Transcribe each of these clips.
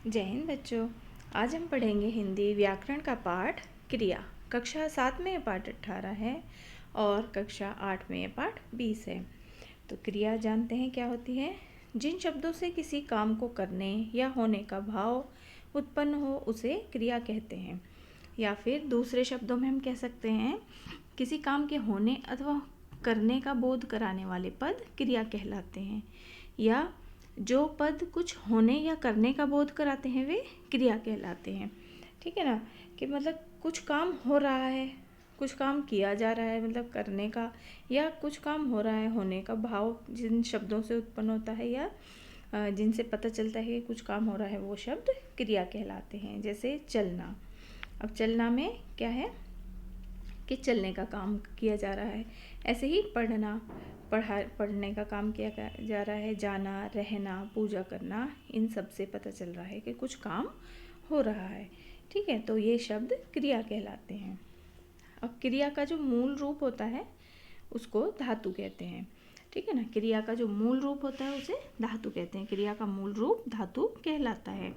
जय हिंद बच्चों। आज हम पढ़ेंगे हिंदी व्याकरण का पाठ क्रिया। कक्षा 7 में ये पाठ 18 है और कक्षा 8 में ये पाठ 20 है। तो क्रिया जानते हैं क्या होती है। जिन शब्दों से किसी काम को करने या होने का भाव उत्पन्न हो उसे क्रिया कहते हैं। या फिर दूसरे शब्दों में हम कह सकते हैं किसी काम के होने अथवा करने का बोध कराने वाले पद क्रिया कहलाते हैं। या जो पद कुछ होने या करने का बोध कराते हैं वे क्रिया कहलाते हैं। ठीक है ना, कि मतलब कुछ काम हो रहा है, कुछ काम किया जा रहा है, मतलब करने का, या कुछ काम हो रहा है, होने का भाव जिन शब्दों से उत्पन्न होता है या जिनसे पता चलता है कि कुछ काम हो रहा है, वो शब्द क्रिया कहलाते हैं। जैसे चलना। अब चलना में क्या है कि चलने का काम किया जा रहा है। ऐसे ही पढ़ना, पढ़ने का काम किया जा रहा है। जाना, रहना, पूजा करना, इन सब से पता चल रहा है कि कुछ काम हो रहा है। ठीक है, तो ये शब्द क्रिया कहलाते हैं। अब क्रिया का जो मूल रूप होता है उसको धातु कहते हैं। ठीक है ना, क्रिया का जो मूल रूप होता है उसे धातु कहते हैं। क्रिया का मूल रूप धातु कहलाता है।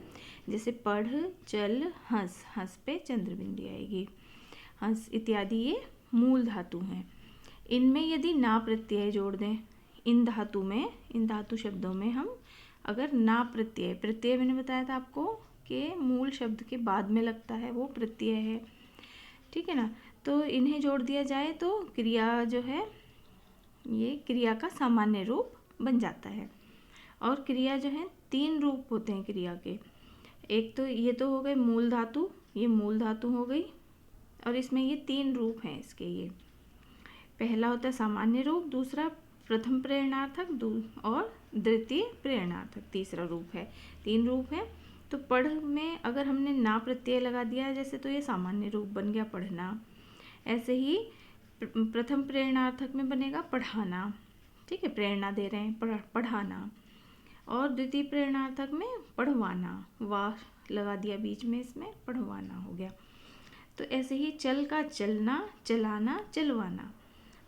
जैसे पढ़, चल, हंस, हंस पे चंद्र बिंदी आएगी, हंस इत्यादि ये मूल धातु हैं। इनमें यदि ना प्रत्यय जोड़ दें, इन धातु शब्दों में हम अगर ना प्रत्यय मैंने बताया था आपको कि मूल शब्द के बाद में लगता है, वो प्रत्यय है। ठीक है ना, तो इन्हें जोड़ दिया जाए तो क्रिया जो है ये क्रिया का सामान्य रूप बन जाता है। और क्रिया जो है 3 रूप होते हैं क्रिया के। एक तो ये तो हो गए मूल धातु, ये मूल धातु हो गई, और इसमें ये 3 रूप हैं इसके। ये पहला होता है सामान्य रूप, दूसरा प्रथम प्रेरणार्थक और द्वितीय प्रेरणार्थक तीसरा रूप है। 3 रूप है। तो पढ़ में अगर हमने ना प्रत्यय लगा दिया जैसे, तो ये सामान्य रूप बन गया पढ़ना। ऐसे ही प्रथम प्रेरणार्थक में बनेगा पढ़ाना। ठीक है, प्रेरणा दे रहे हैं, पढ़ाना। और द्वितीय प्रेरणार्थक में पढ़वाना, वाह लगा दिया बीच में, इसमें पढ़वाना हो गया। तो ऐसे ही चल का चलना, चलाना, चलवाना।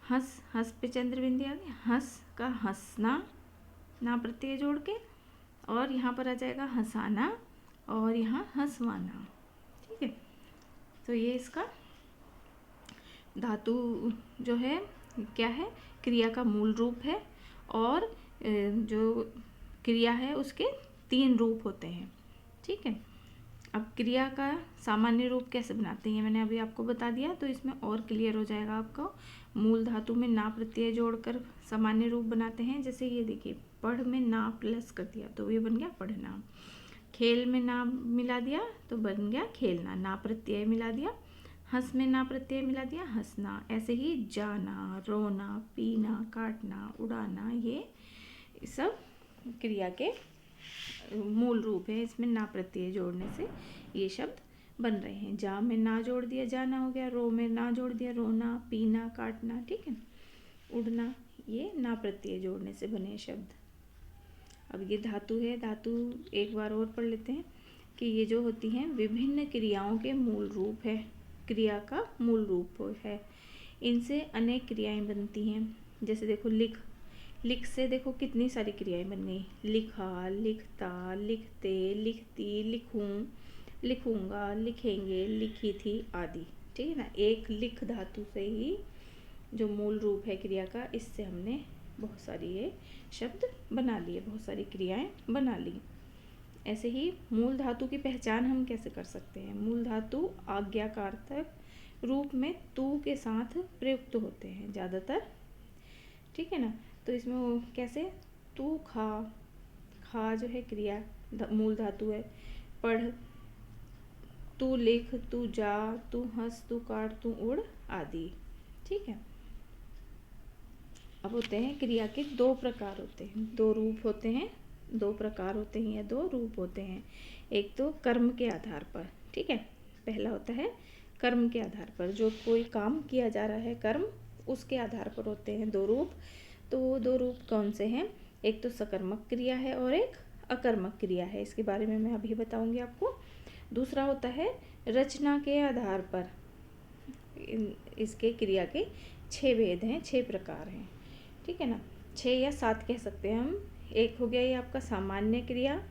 हंस, हंस पे चंद्र बिंदी आ गई, हंस का हंसना, ना प्रत्यय जोड़ के, और यहाँ पर आ जाएगा हंसाना, और यहाँ हंसवाना। ठीक है, तो ये इसका धातु जो है क्या है, क्रिया का मूल रूप है। और जो क्रिया है उसके 3 रूप होते हैं। ठीक है, अब क्रिया का सामान्य रूप कैसे बनाते हैं मैंने अभी आपको बता दिया, तो इसमें और क्लियर हो जाएगा आपको। मूल धातु में ना प्रत्यय जोड़कर सामान्य रूप बनाते हैं। जैसे ये देखिए, पढ़ में ना प्लस कर दिया तो ये बन गया पढ़ना। खेल में ना मिला दिया तो बन गया खेलना, ना प्रत्यय मिला दिया। हंस में ना प्रत्यय मिला दिया, हंसना। ऐसे ही जाना, रोना, पीना, काटना, उड़ाना, ये सब क्रिया के मूल रूप है। इसमें ना प्रत्यय जोड़ने से ये शब्द बन रहे हैं। जा में ना जोड़ दिया जाना हो गया, रो में ना जोड़ दिया रोना, पीना, काटना। ठीक है, उड़ना, ये ना प्रत्यय जोड़ने से बने शब्द। अब ये धातु है, धातु एक बार और पढ़ लेते हैं कि ये जो होती हैं विभिन्न क्रियाओं के मूल रूप है, क्रिया का मूल रूप है। इनसे अनेक क्रियाएं बनती हैं। जैसे देखो लिख, लिख से देखो कितनी सारी क्रियाएं बन गई। लिखा, लिखता, लिखते, लिखती, लिखूं, लिखूंगा, लिखेंगे, लिखी थी आदि। ठीक है ना, एक लिख धातु से ही जो मूल रूप है क्रिया का, इससे हमने बहुत सारी ये शब्द बना लिए, बहुत सारी क्रियाएं बना ली। ऐसे ही मूल धातु की पहचान हम कैसे कर सकते हैं। मूल धातु आज्ञाकारक रूप में तू के साथ प्रयुक्त होते हैं ज़्यादातर। ठीक है ना, तो इसमें वो कैसे, तू खा, खा जो है क्रिया मूल धातु है। पढ़, तू लिख, तू जा, तू हंस, तू काट, तू उड़ आदि। ठीक है, अब होते हैं क्रिया के 2 प्रकार होते हैं, 2 रूप होते हैं, 2 प्रकार होते हैं या 2 रूप होते हैं। एक तो कर्म के आधार पर। ठीक है, पहला होता है कर्म के आधार पर, जो कोई काम किया जा रहा है कर्म, उसके आधार पर होते हैं 2 रूप। तो वो 2 रूप कौन से हैं, एक तो सकर्मक क्रिया है और एक अकर्मक क्रिया है। इसके बारे में मैं अभी बताऊंगी आपको। दूसरा होता है रचना के आधार पर। इसके क्रिया के 6 भेद हैं, 6 प्रकार हैं। ठीक है ना, 6 या 7 कह सकते हैं हम। एक हो गया ये आपका सामान्य क्रिया,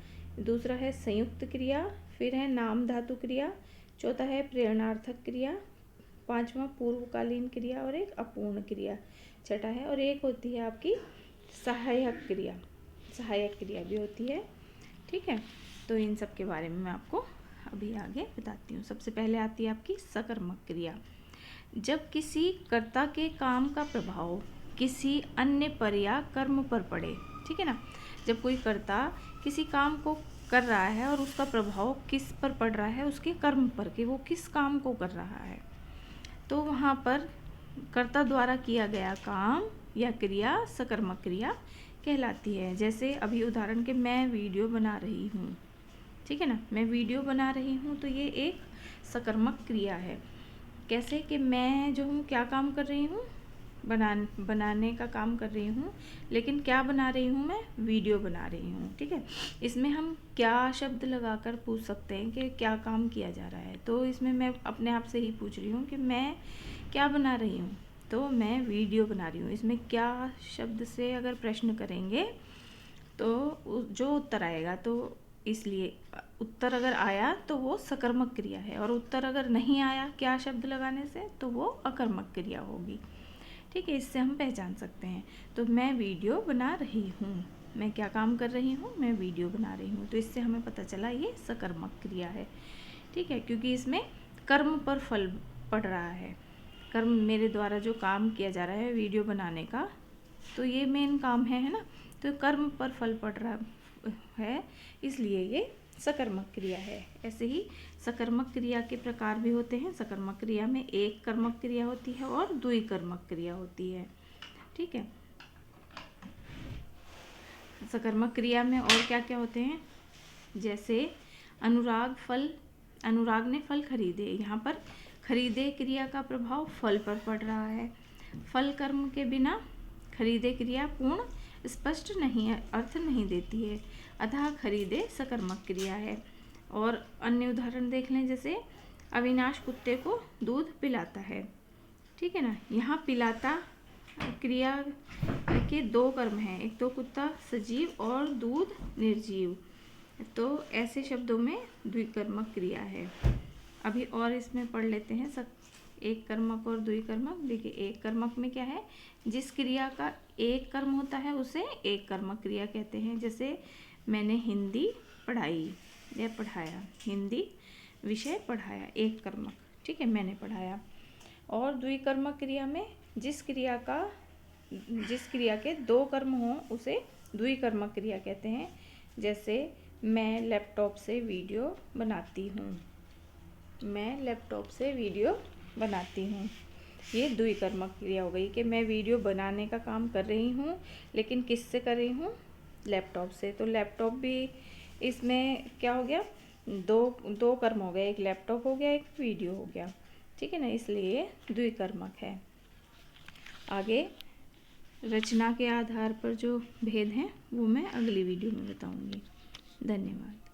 दूसरा है संयुक्त क्रिया, फिर है नाम धातु क्रिया, चौथा है प्रेरणार्थक क्रिया, पांचवा पूर्वकालीन क्रिया और एक अपूर्ण क्रिया, छठा है और एक होती है आपकी सहायक क्रिया, सहायक क्रिया भी होती है। ठीक है, तो इन सब के बारे में मैं आपको अभी आगे बताती हूँ। सबसे पहले आती है आपकी सकर्मक क्रिया। जब किसी कर्ता के काम का प्रभाव किसी अन्य पर या कर्म पर पड़े, ठीक है ना, जब कोई कर्ता किसी काम को कर रहा है और उसका प्रभाव किस पर पड़ रहा है, उसके कर्म पर, कि वो किस काम को कर रहा है, तो वहाँ पर कर्ता द्वारा किया गया काम या क्रिया सकर्मक क्रिया कहलाती है। जैसे अभी उदाहरण के मैं वीडियो बना रही हूँ, ठीक है ना, मैं वीडियो बना रही हूँ, तो ये एक सकर्मक क्रिया है। कैसे कि मैं जो हूँ क्या काम कर रही हूँ, बनाने का काम कर रही हूँ, लेकिन क्या बना रही हूँ मैं, वीडियो बना रही हूँ। ठीक है, इसमें हम क्या शब्द लगाकर पूछ सकते हैं कि क्या काम किया जा रहा है, तो इसमें मैं अपने आप से ही पूछ रही हूँ कि मैं क्या बना रही हूँ, तो मैं वीडियो बना रही हूँ। इसमें क्या शब्द से अगर प्रश्न करेंगे तो जो उत्तर आएगा, तो इसलिए उत्तर अगर आया तो वो सकर्मक क्रिया है, और उत्तर अगर नहीं आया क्या शब्द लगाने से, तो वो अकर्मक क्रिया होगी। ठीक है, इससे हम पहचान सकते हैं। तो मैं वीडियो बना रही हूँ, मैं क्या काम कर रही हूँ, मैं वीडियो बना रही हूँ, तो इससे हमें पता चला ये सकर्मक क्रिया है। ठीक है, क्योंकि इसमें कर्म पर फल पड़ रहा है, कर्म मेरे द्वारा जो काम किया जा रहा है वीडियो बनाने का, तो ये मेन काम है ना, तो कर्म पर फल पड़ रहा है, इसलिए ये सकर्मक क्रिया है। ऐसे ही सकर्मक क्रिया के प्रकार भी होते हैं। सकर्मक क्रिया में एक कर्मक क्रिया होती है और द्विकर्मक क्रिया होती है। ठीक है, सकर्मक क्रिया में और क्या क्या होते हैं, जैसे अनुराग ने फल खरीदे, यहाँ पर खरीदे क्रिया का प्रभाव फल पर पड़ रहा है। फल कर्म के बिना खरीदे क्रिया पूर्ण स्पष्ट नहीं है, अर्थ नहीं देती है, अतः खरीदे सकर्मक क्रिया है। और अन्य उदाहरण देख लें, जैसे अविनाश कुत्ते को दूध पिलाता है। ठीक है ना, यहाँ पिलाता क्रिया के दो कर्म हैं, एक तो कुत्ता सजीव और दूध निर्जीव, तो ऐसे शब्दों में द्विकर्मक क्रिया है। अभी और इसमें पढ़ लेते हैं एक कर्मक और द्विकर्मक। देखिए, एक कर्मक में क्या है, जिस क्रिया का एक कर्म होता है उसे एक कर्मक क्रिया कहते हैं। जैसे मैंने हिंदी पढ़ाई या पढ़ाया, हिंदी विषय पढ़ाया, एक कर्मक। ठीक है, मैंने पढ़ाया। और द्विकर्मक क्रिया में जिस क्रिया के दो कर्म हों उसे द्विकर्मक क्रिया कहते हैं। जैसे मैं लैपटॉप से वीडियो बनाती हूँ, मैं लैपटॉप से वीडियो बनाती हूँ, ये द्विकर्मक क्रिया हो गई कि मैं वीडियो बनाने का काम कर रही हूँ, लेकिन किससे कर रही हूँ, लैपटॉप से। तो लैपटॉप भी इसमें क्या हो गया, दो कर्म हो गए, एक लैपटॉप हो गया, एक वीडियो हो गया। ठीक है ना, इसलिए द्विकर्मक है। आगे रचना के आधार पर जो भेद हैं वो मैं अगली वीडियो में बताऊंगी। धन्यवाद।